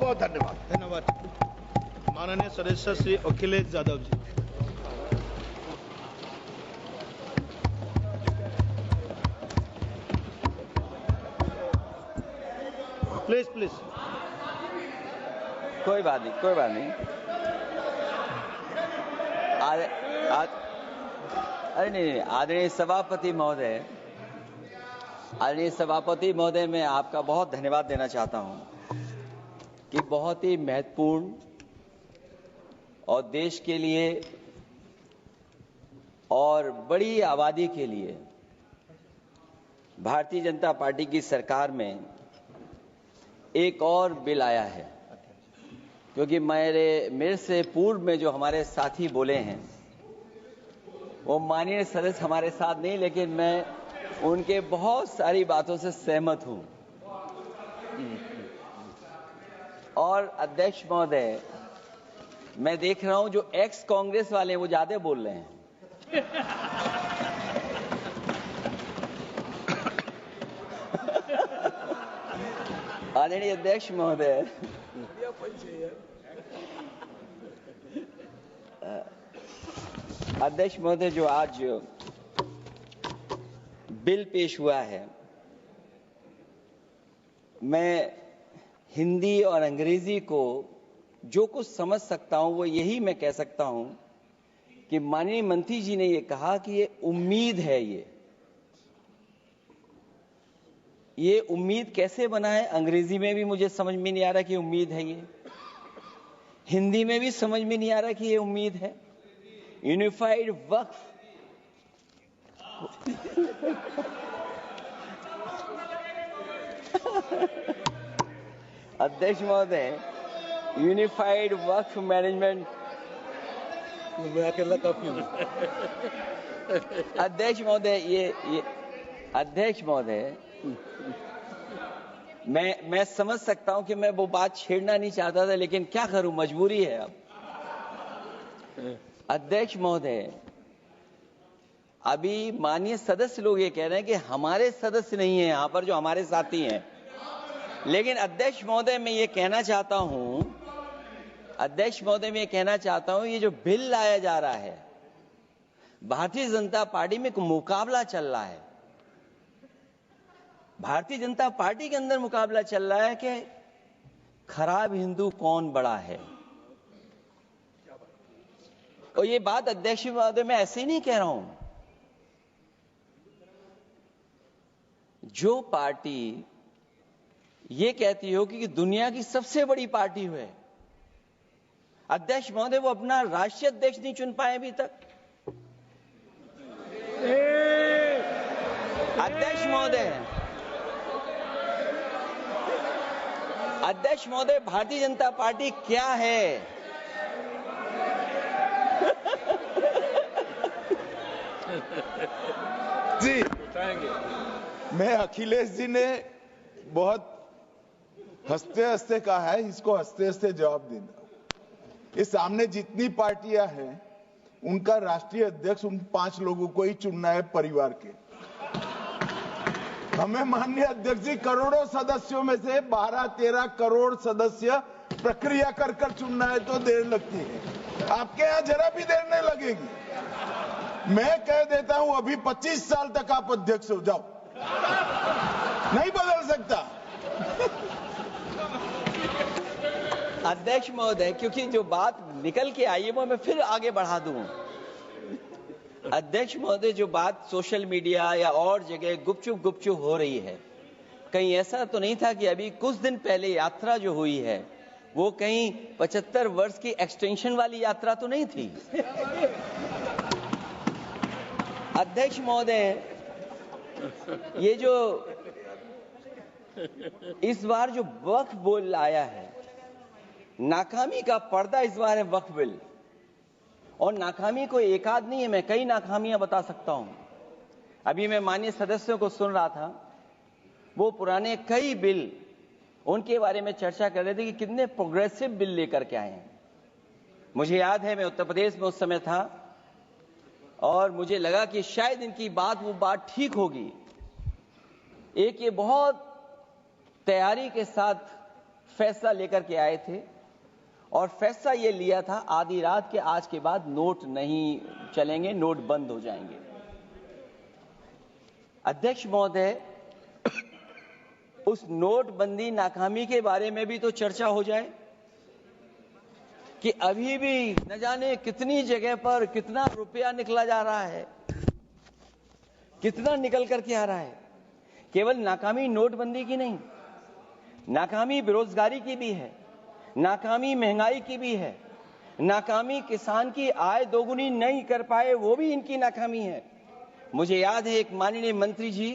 बहुत धन्यवाद। धन्यवाद। माननीय सदस्य श्री अखिलेश यादव जी। Please please. कोई बात नहीं। अरे नहीं, आदरणीय सभापति महोदय, मैं आपका बहुत धन्यवाद देना चाहता हूं कि बहुत ही महत्वपूर्ण और देश के लिए और बड़ी आबादी के लिए भारतीय जनता पार्टी की सरकार में एक और बिल आया है, क्योंकि मेरे से पूर्व में जो हमारे साथी बोले हैं वो माननीय सदस्य हमारे साथ नहीं, लेकिन मैं उनके बहुत सारी बातों से सहमत हूं। और अध्यक्ष महोदय, मैं देख रहा हूं जो एक्स कांग्रेस वाले हैं वो ज्यादा बोल रहे हैं। आदरणीय अध्यक्ष महोदय, जो आज बिल पेश हुआ है, मैं हिंदी और अंग्रेजी को जो कुछ समझ सकता हूं वो यही मैं कह सकता हूं कि माननीय मंत्री जी ने ये कहा कि ये उम्मीद है। ये उम्मीद कैसे बना है, अंग्रेजी में भी मुझे समझ में नहीं आ रहा कि उम्मीद है, ये हिंदी में भी समझ में नहीं आ रहा कि ये उम्मीद है। यूनिफाइड वक्फ अध्यक्ष महोदय, यूनिफाइड वक्फ मैनेजमेंट, अध्यक्ष महोदय, मैं समझ सकता हूं कि मैं वो बात छेड़ना नहीं चाहता था, लेकिन क्या करूं, मजबूरी है अब। अध्यक्ष महोदय, अभी माननीय सदस्य लोग ये कह रहे हैं कि हमारे सदस्य नहीं है यहां पर जो हमारे साथी हैं, लेकिन अध्यक्ष महोदय मैं ये कहना चाहता हूं, ये जो बिल लाया जा रहा है, भारतीय जनता पार्टी में एक मुकाबला चल रहा है। भारतीय जनता पार्टी के अंदर मुकाबला चल रहा है कि खराब हिंदू कौन बड़ा है। और ये बात अध्यक्ष महोदय मैं ऐसे ही नहीं कह रहा हूं। जो पार्टी ये कहती हो कि दुनिया की सबसे बड़ी पार्टी है, अध्यक्ष महोदय वो अपना राष्ट्रीय अध्यक्ष नहीं चुन पाए अभी तक। अध्यक्ष महोदय, भारतीय जनता पार्टी क्या है? जी, मैं अखिलेश जी ने बहुत हंसते हंसते कहा है, इसको हंसते हंसते जवाब देना। इस सामने जितनी पार्टियां हैं उनका राष्ट्रीय अध्यक्ष उन 5 लोगों को ही चुनना है परिवार के। हमें माननीय अध्यक्ष जी करोड़ों सदस्यों में से 12-13 करोड़ सदस्य प्रक्रिया कर चुनना है तो देर लगती है। आपके यहां जरा भी देर नहीं लगेगी। मैं कह देता हूं अभी 25 साल तक आप अध्यक्ष हो जाओ, नहीं बदल सकता। अध्यक्ष महोदय, क्योंकि जो बात निकल के आई है वो मैं फिर आगे बढ़ा दूं। अध्यक्ष महोदय, जो बात सोशल मीडिया या और जगह गुपचुप हो रही है, कहीं ऐसा तो नहीं था कि अभी कुछ दिन पहले यात्रा जो हुई है वो कहीं 75 वर्ष की एक्सटेंशन वाली यात्रा तो नहीं थी। अध्यक्ष महोदय, ये जो इस बार जो वक्फ बिल आया है, नाकामी का पर्दा इस बार है वक्फ बिल। और नाकामी कोई एक आध नहीं है, मैं कई नाकामियां बता सकता हूं। अभी मैं माननीय सदस्यों को सुन रहा था, वो पुराने कई बिल उनके बारे में चर्चा कर रहे थे कि कितने प्रोग्रेसिव बिल लेकर के आए हैं। मुझे याद है मैं उत्तर प्रदेश में उस समय था और मुझे लगा कि शायद इनकी वो बात ठीक होगी। एक ये बहुत तैयारी के साथ फैसला लेकर के आए थे और फैसला ये लिया था आधी रात के आज के बाद नोट नहीं चलेंगे, नोट बंद हो जाएंगे। अध्यक्ष महोदय, उस नोटबंदी नाकामी के बारे में भी तो चर्चा हो जाए कि अभी भी न जाने कितनी जगह पर कितना रुपया निकला जा रहा है, कितना निकल करके आ रहा है। केवल नाकामी नोटबंदी की नहीं, नाकामी बेरोजगारी की भी है, नाकामी महंगाई की भी है, नाकामी किसान की आय दोगुनी नहीं कर पाए वो भी इनकी नाकामी है। मुझे याद है एक माननीय मंत्री जी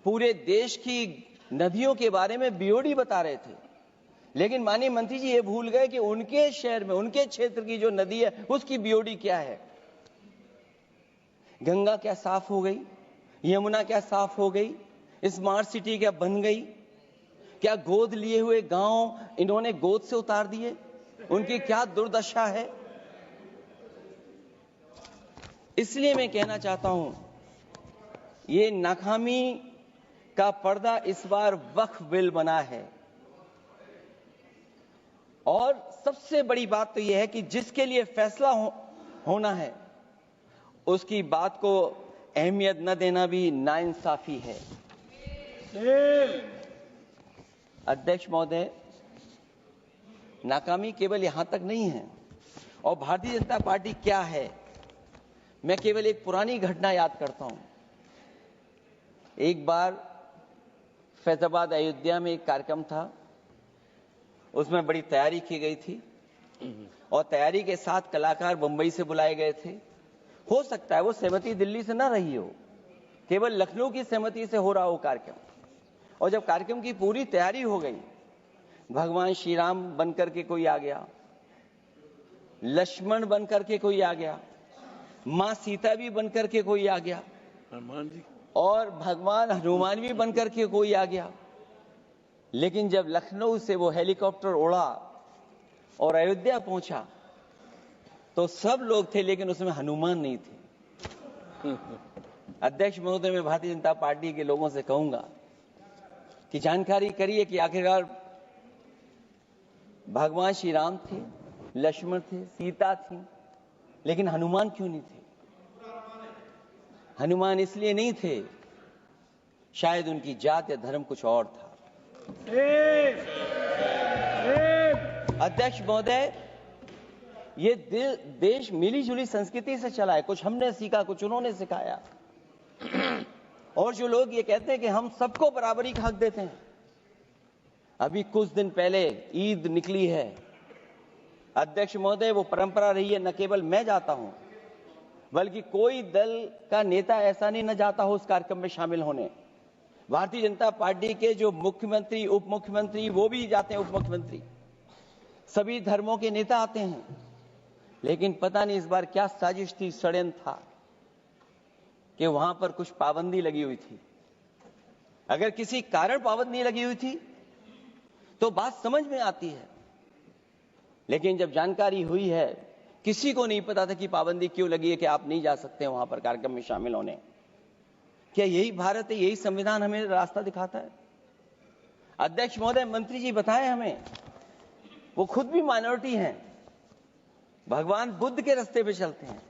पूरे देश की नदियों के बारे में बीओडी बता रहे थे, लेकिन माननीय मंत्री जी ये भूल गए कि उनके शहर में, उनके क्षेत्र की जो नदी है उसकी बीओडी क्या है। गंगा क्या साफ हो गई, यमुना क्या साफ हो गई, स्मार्ट सिटी क्या बन गई, क्या गोद लिए हुए गांव इन्होंने गोद से उतार दिए, उनकी क्या दुर्दशा है। इसलिए मैं कहना चाहता हूं, ये नाकामी का पर्दा इस बार वक्फ बिल बना है। और सबसे बड़ी बात तो यह है कि जिसके लिए फैसला होना है उसकी बात को अहमियत न देना भी नाइंसाफी है। अध्यक्ष महोदय, नाकामी केवल यहां तक नहीं है। और भारतीय जनता पार्टी क्या है, मैं केवल एक पुरानी घटना याद करता हूं। एक बार फैजाबाद अयोध्या में एक कार्यक्रम था, उसमें बड़ी तैयारी की गई थी और तैयारी के साथ कलाकार मुंबई से बुलाए गए थे। हो सकता है वो सहमति दिल्ली से ना रही हो, केवल लखनऊ की सहमति से हो रहा हो कार्यक्रम। और जब कार्यक्रम की पूरी तैयारी हो गई, भगवान श्री राम बनकर के कोई आ गया, लक्ष्मण बनकर के कोई आ गया, मां सीता भी बनकर के कोई आ गया, हनुमान जी, और भगवान हनुमान भी बनकर के कोई आ गया। लेकिन जब लखनऊ से वो हेलीकॉप्टर उड़ा और अयोध्या पहुंचा तो सब लोग थे, लेकिन उसमें हनुमान नहीं थे। अध्यक्ष महोदय, मैं भारतीय जनता पार्टी के लोगों से कहूंगा कि जानकारी करिए कि आखिरकार भगवान श्री राम थे, लक्ष्मण थे, सीता थी, लेकिन हनुमान क्यों नहीं थे? हनुमान इसलिए नहीं थे, शायद उनकी जात या धर्म कुछ और था। अध्यक्ष महोदय, ये देश मिली जुली संस्कृति से चला है। कुछ हमने सीखा, कुछ उन्होंने सिखाया। और जो लोग ये कहते हैं कि हम सबको बराबरी का हक देते हैं, अभी कुछ दिन पहले ईद निकली है। अध्यक्ष महोदय, वो परंपरा रही है, न केवल मैं जाता हूं बल्कि कोई दल का नेता ऐसा नहीं न जाता हो उस कार्यक्रम में शामिल होने। भारतीय जनता पार्टी के जो मुख्यमंत्री, उप मुख्यमंत्री, वो भी जाते हैं, उप मुख्यमंत्री, सभी धर्मों के नेता आते हैं। लेकिन पता नहीं इस बार क्या साजिश थी, षड्यंत्र था कि वहां पर कुछ पाबंदी लगी हुई थी। अगर किसी कारण पाबंदी लगी हुई थी तो बात समझ में आती है, लेकिन जब जानकारी हुई है, किसी को नहीं पता था कि पाबंदी क्यों लगी है कि आप नहीं जा सकते वहां पर कार्यक्रम में शामिल होने। क्या यही भारत है, यही संविधान हमें रास्ता दिखाता है? अध्यक्ष महोदय, मंत्री जी बताएं हमें, वो खुद भी माइनॉरिटी हैं, भगवान बुद्ध के रास्ते पे चलते हैं।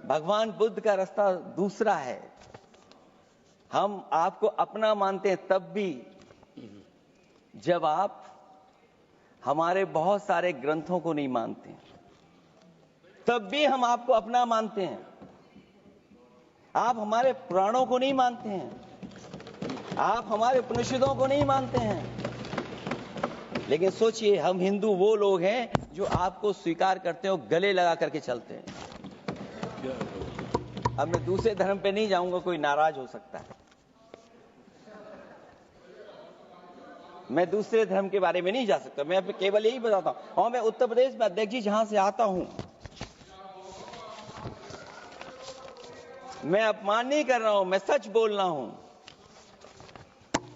भगवान बुद्ध का रास्ता दूसरा है। हम आपको अपना मानते हैं तब भी जब आप हमारे बहुत सारे ग्रंथों को नहीं मानते, तब भी हम आपको अपना मानते हैं। आप हमारे पुराणों को नहीं मानते हैं, आप हमारे उपनिषदों को नहीं मानते हैं, लेकिन सोचिए, हम हिंदू वो लोग हैं जो आपको स्वीकार करते हो, गले लगा करके चलते हैं। अब मैं दूसरे धर्म पे नहीं जाऊंगा, कोई नाराज हो सकता है। मैं दूसरे धर्म के बारे में नहीं जा सकता, मैं केवल यही बताता हूं। और मैं उत्तर प्रदेश में, अध्यक्ष जी, जहां से आता हूं, मैं अपमान नहीं कर रहा हूं, मैं सच बोल रहा हूं।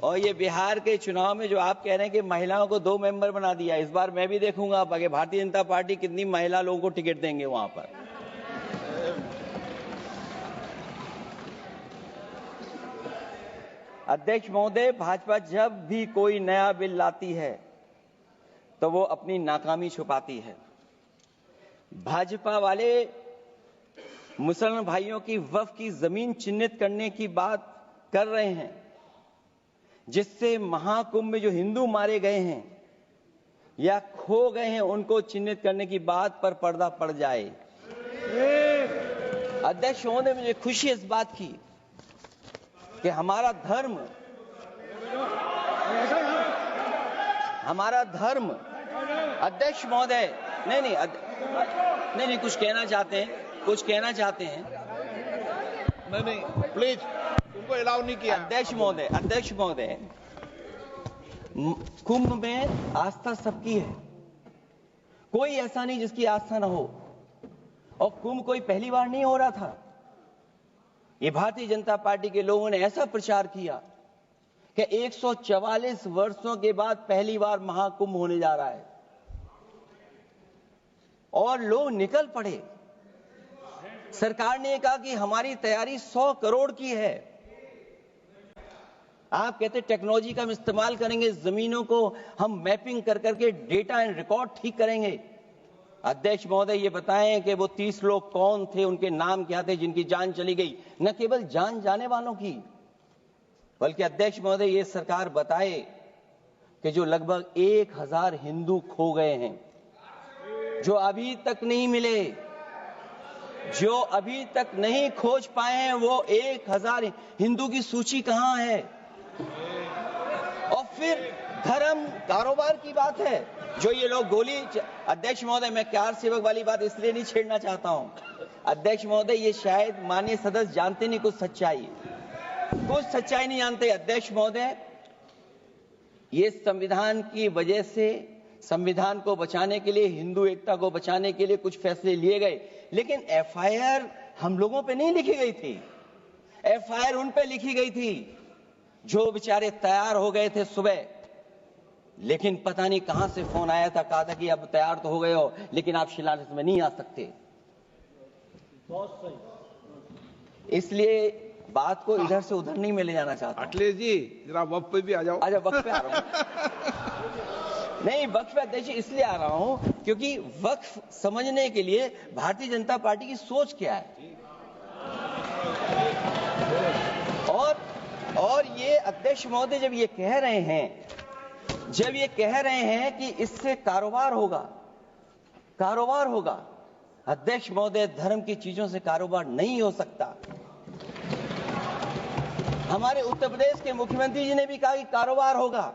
और ये बिहार के चुनाव में जो आप कह रहे हैं कि महिलाओं को 2 मेंबर बना दिया, इस बार मैं भी देखूंगा आगे भारतीय जनता पार्टी कितनी महिला लोगों को टिकट देंगे वहां पर। अध्यक्ष महोदय, भाजपा जब भी कोई नया बिल लाती है तो वो अपनी नाकामी छुपाती है। भाजपा वाले मुसलमान भाइयों की वक्फ की जमीन चिन्हित करने की बात कर रहे हैं, जिससे महाकुंभ में जो हिंदू मारे गए हैं या खो गए हैं उनको चिन्हित करने की बात पर पर्दा पड़ जाए। अध्यक्ष महोदय, मुझे खुशी इस बात की कि हमारा धर्म अध्यक्ष महोदय नहीं कुछ कहना चाहते हैं नहीं प्लीज, तुमको अलाउ नहीं किया। अध्यक्ष महोदय, कुंभ में आस्था सबकी है, कोई ऐसा नहीं जिसकी आस्था ना हो। और कुंभ कोई पहली बार नहीं हो रहा था। ये भारतीय जनता पार्टी के लोगों ने ऐसा प्रचार किया कि 144 वर्षों के बाद पहली बार महाकुंभ होने जा रहा है और लोग निकल पड़े। सरकार ने कहा कि हमारी तैयारी 100 करोड़ की है। आप कहते टेक्नोलॉजी का हम इस्तेमाल करेंगे, जमीनों को हम मैपिंग कर करके डेटा एंड रिकॉर्ड ठीक करेंगे। अध्यक्ष महोदय, ये बताएं कि वो 30 लोग कौन थे, उनके नाम क्या थे जिनकी जान चली गई, न केवल जान जाने वालों की, बल्कि अध्यक्ष महोदय ये सरकार बताए कि जो लगभग 1000 हिंदू खो गए हैं, जो अभी तक नहीं मिले, जो अभी तक नहीं खोज पाए हैं, वो 1000 हिंदू की सूची कहां है? और फिर धर्म कारोबार की बात है, जो ये लोग गोली। अध्यक्ष महोदय, मैं कार सेवक वाली बात इसलिए नहीं छेड़ना चाहता हूं। अध्यक्ष महोदय, ये शायद माननीय सदस्य जानते नहीं कुछ सच्चाई नहीं जानते। अध्यक्ष महोदय, ये संविधान की वजह से, संविधान को बचाने के लिए, हिंदू एकता को बचाने के लिए कुछ फैसले लिए गए, लेकिन एफआईआर हम लोगों पे नहीं लिखी गई थी। एफआईआर उन पे लिखी गई थी जो बेचारे तैयार हो गए थे सुबह, लेकिन पता नहीं कहां से फोन आया था, कहा था कि अब तैयार तो हो गए हो लेकिन आप शिलान्यास में नहीं आ सकते। बहुत सही। इसलिए बात को इधर से उधर नहीं में ले जाना चाहता। अखिलेश जी, जरा वक्त पे भी आ जाओ। अच्छा, वक्त पे आ रहा हूं। नहीं, वक्त पे अध्यक्ष इसलिए आ रहा हूं क्योंकि वक्त समझने के लिए भारतीय जनता पार्टी की सोच क्या है। और ये अध्यक्ष महोदय जब ये कह रहे हैं कि इससे कारोबार होगा, अध्यक्ष महोदय, धर्म की चीजों से कारोबार नहीं हो सकता। हमारे उत्तर प्रदेश के मुख्यमंत्री जी ने भी कहा कि कारोबार होगा।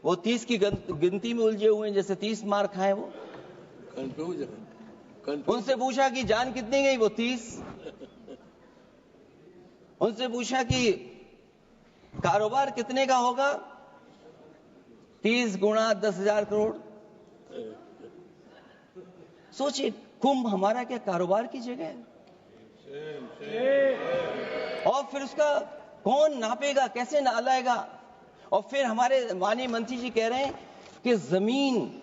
वो 30 की गिनती में उलझे हुए हैं, जैसे 30 मार खाए वो। उनसे पूछा कि जान कितनी गई, वो 30। उनसे पूछा कि कारोबार कितने का होगा, 30 गुणा 10,000 करोड़। सोचिए, कुंभ हमारा क्या कारोबार की जगह है? और फिर उसका कौन नापेगा, कैसे नालाएगा? और फिर हमारे माननीय मंत्री जी कह रहे हैं कि जमीन,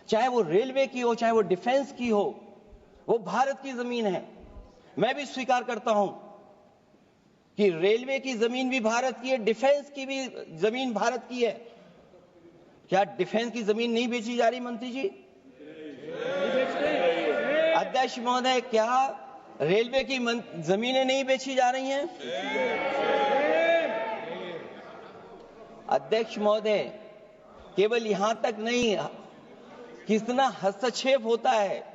चाहे वो रेलवे की हो, चाहे वो डिफेंस की हो, वो भारत की जमीन है। मैं भी स्वीकार करता हूं कि रेलवे की जमीन भी भारत की है, डिफेंस की भी जमीन भारत की है। क्या डिफेंस की जमीन नहीं बेची जा रही मंत्री जी? अध्यक्ष महोदय, क्या रेलवे की जमीनें नहीं बेची जा रही हैं? अध्यक्ष महोदय, केवल यहां तक नहीं, कितना हस्तक्षेप होता है।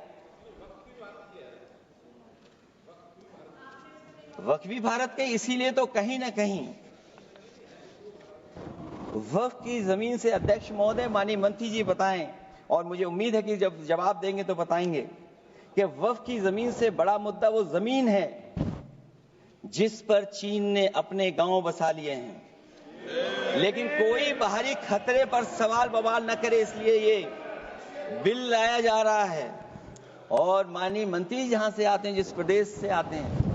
वक्फ भी भारत के, इसीलिए तो कहीं ना कहीं वक्फ की जमीन से, अध्यक्ष महोदय, माननीय मंत्री जी बताएं, और मुझे उम्मीद है कि जब जवाब देंगे तो बताएंगे कि वक्फ की जमीन से बड़ा मुद्दा वो जमीन है जिस पर चीन ने अपने गांव बसा लिए हैं, लेकिन कोई बाहरी खतरे पर सवाल बवाल न करे, इसलिए ये बिल लाया जा रहा है। और माननीय मंत्री जहां से आते हैं, जिस प्रदेश से आते हैं,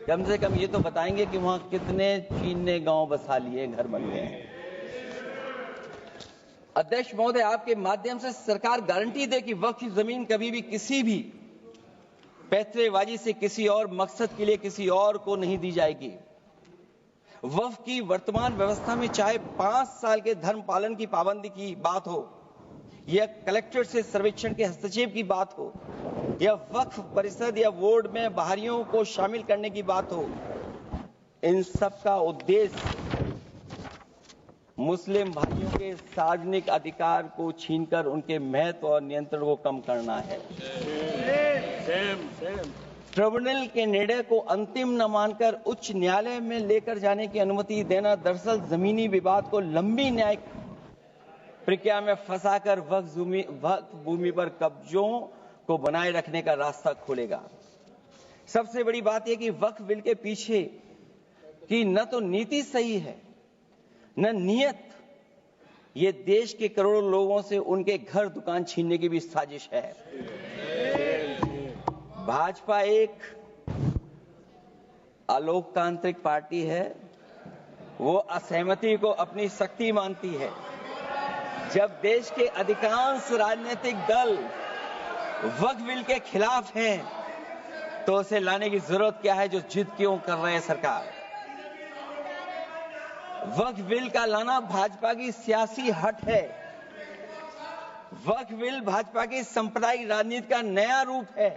कम से कम ये तो बताएंगे कि वहां कितने चीन ने गांव बसा लिए, घर बन गए हैं। अध्यक्ष महोदय, आपके माध्यम से सरकार गारंटी दे कि वक्फ की जमीन कभी भी किसी भी पैतरेबाजी से किसी और मकसद के लिए किसी और को नहीं दी जाएगी। वक्फ की वर्तमान व्यवस्था में चाहे 5 साल के धर्म पालन की पाबंदी की बात हो, या कलेक्टर से सर्वेक्षण के हस्तक्षेप की बात हो, या वक्फ परिषद या बोर्ड में बाहरियों को शामिल करने की बात हो, इन सब का उद्देश्य मुस्लिम भाइयों के सार्वजनिक अधिकार को छीनकर उनके महत्व और नियंत्रण को कम करना है। ट्रिब्यूनल के निर्णय को अंतिम न मानकर उच्च न्यायालय में लेकर जाने की अनुमति देना दरअसल जमीनी विवाद को लंबी न्यायिक प्रक्रिया में फंसाकर वक्फ भूमि पर कब्जों को बनाए रखने का रास्ता खोलेगा। सबसे बड़ी बात यह कि वक्फ बिल के पीछे की न तो नीति सही है, न नियत। ये देश के करोड़ों लोगों से उनके घर दुकान छीनने की भी साजिश है। भाजपा एक अलोकतांत्रिक पार्टी है, वो असहमति को अपनी शक्ति मानती है। जब देश के अधिकांश राजनीतिक दल वक्फ बिल के खिलाफ हैं, तो उसे लाने की जरूरत क्या है जो जिद क्यों कर रहे हैं सरकार। वक्फ बिल का लाना भाजपा की सियासी हट है। वक्फ बिल भाजपा की सांप्रदायिक राजनीति का नया रूप है।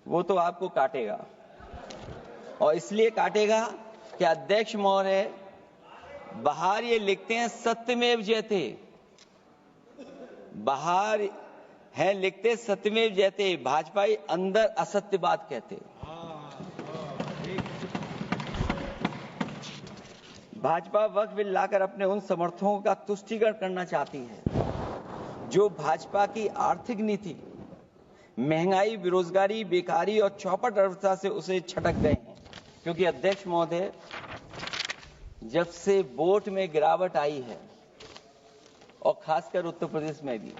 वो तो आपको काटेगा, और इसलिए काटेगा कि अध्यक्ष महोदय बाहर ये लिखते हैं सत्यमेव जयते, बाहर है लिखते सत्यमेव जयते, भाजपाई अंदर असत्य बात कहते। भाजपा वक्फ बिल लाकर अपने उन समर्थकों का तुष्टीकरण करना चाहती है जो भाजपा की आर्थिक नीति, महंगाई, बेरोजगारी, बेकारी और चौपट अर्थव्यवस्था से उसे छटक गए हैं। क्योंकि अध्यक्ष महोदय, जब से वोट में गिरावट आई है और खासकर उत्तर प्रदेश में भी,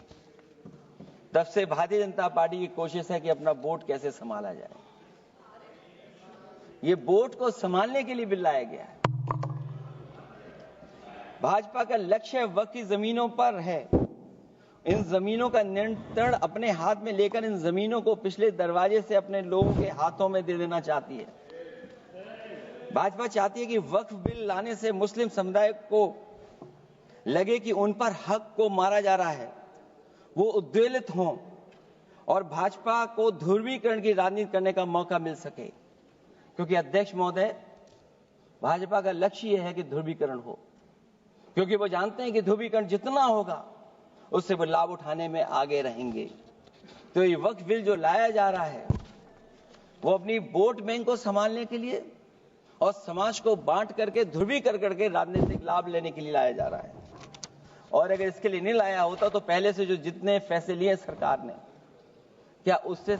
तब से भारतीय जनता पार्टी की कोशिश है कि अपना वोट कैसे संभाला जाए। ये वोट को संभालने के लिए बिल लाया गया है। भाजपा का लक्ष्य वक्फ की जमीनों पर है। इन जमीनों का नियंत्रण अपने हाथ में लेकर इन जमीनों को पिछले दरवाजे से अपने लोगों के हाथों में दे देना चाहती है। भाजपा चाहती है कि वक्फ बिल लाने से मुस्लिम समुदाय को लगे कि उन पर हक को मारा जा रहा है, वो उद्वेलित हों और भाजपा को ध्रुवीकरण की राजनीति करने का मौका मिल सके। क्योंकि अध्यक्ष महोदय, भाजपा का लक्ष्य यह है कि ध्रुवीकरण हो, क्योंकि वो जानते हैं कि ध्रुवीकरण जितना होगा उससे वो लाभ उठाने में आगे रहेंगे। तो ये वक्फ बिल जो लाया जा रहा है, वो अपनी वोट बैंक को संभालने के लिए और समाज को बांट करके ध्रुवीकरण करके राजनीतिक लाभ लेने के लिए लाया जा रहा है। और अगर इसके लिए नहीं लाया होता तो पहले से जो जितने फैसले लिए सरकार ने, क्या उससे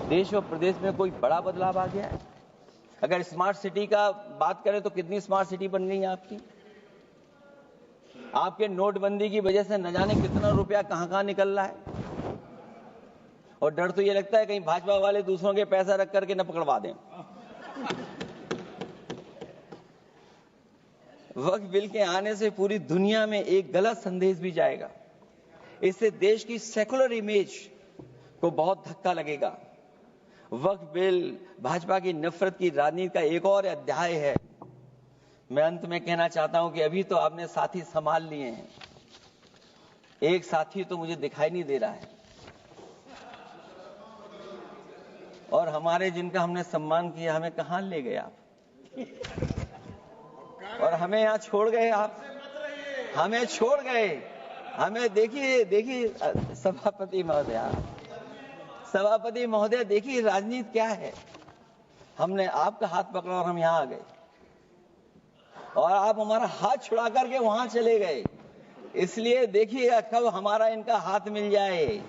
देश और प्रदेश में कोई बड़ा बदलाव आ गया है? अगर स्मार्ट सिटी का बात करें तो कितनी स्मार्ट सिटी बन गई है आपकी? आपके नोटबंदी की वजह से न जाने कितना रुपया कहां निकल रहा है। और डर तो ये लगता है कहीं भाजपा वाले दूसरों के पैसा रख करके न पकड़वा दें। वक्फ बिल के आने से पूरी दुनिया में एक गलत संदेश भी जाएगा। इससे देश की सेकुलर इमेज को बहुत धक्का लगेगा। वक्फ बिल भाजपा की नफरत की राजनीति का एक और अध्याय है। मैं अंत में कहना चाहता हूं कि अभी तो आपने साथी संभाल लिए हैं, एक साथी तो मुझे दिखाई नहीं दे रहा है। और हमारे जिनका हमने सम्मान किया, हमें कहां ले गए आप? और हमें यहां छोड़ गए आप, हमें छोड़ गए। हमें देखिए सभापति महोदय, देखिए राजनीति क्या है। हमने आपका हाथ पकड़ा और हम यहां आ गए, और आप हमारा हाथ छुड़ा करके वहां चले गए। इसलिए देखिए कब हमारा इनका हाथ मिल जाए।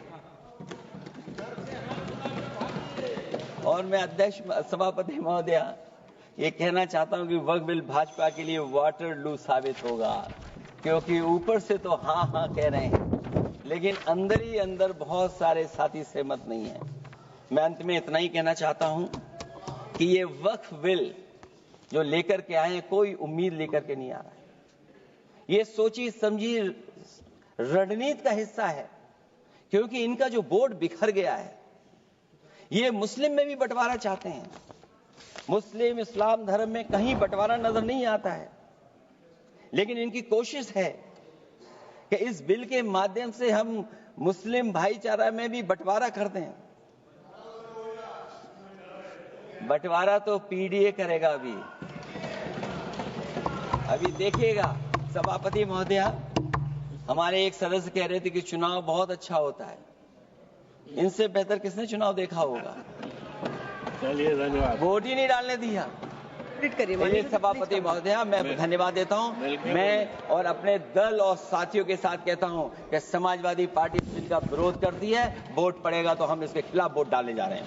और मैं अध्यक्ष सभापति महोदय ये कहना चाहता हूं कि वक्फ बिल भाजपा के लिए वाटरलू साबित होगा, क्योंकि ऊपर से तो हाँ कह रहे हैं, लेकिन अंदर ही अंदर बहुत सारे साथी सहमत नहीं है। मैं अंत में इतना ही कहना चाहता हूं कि ये वक्फ बिल जो लेकर के आए, कोई उम्मीद लेकर के नहीं आ रहा है। ये सोची समझी रणनीति का हिस्सा है, क्योंकि इनका जो वोट बिखर गया है, ये मुस्लिम में भी बंटवारा चाहते हैं। मुस्लिम इस्लाम धर्म में कहीं बंटवारा नजर नहीं आता है, लेकिन इनकी कोशिश है कि इस बिल के माध्यम से हम मुस्लिम भाईचारा में भी बंटवारा कर दें। बंटवारा तो पीडीए करेगा। अभी देखिएगा सभापति महोदया, हमारे एक सदस्य कह रहे थे कि चुनाव बहुत अच्छा होता है। इनसे बेहतर किसने चुनाव देखा होगा? चलिए धन्यवाद। वोट ही नहीं डालने दिया। चलिए सभापति महोदया, मैं धन्यवाद देता हूं। मैं और अपने दल और साथियों के साथ कहता हूं कि समाजवादी पार्टी बिल का विरोध करती है। वोट पड़ेगा तो हम इसके खिलाफ वोट डालने जा रहे हैं।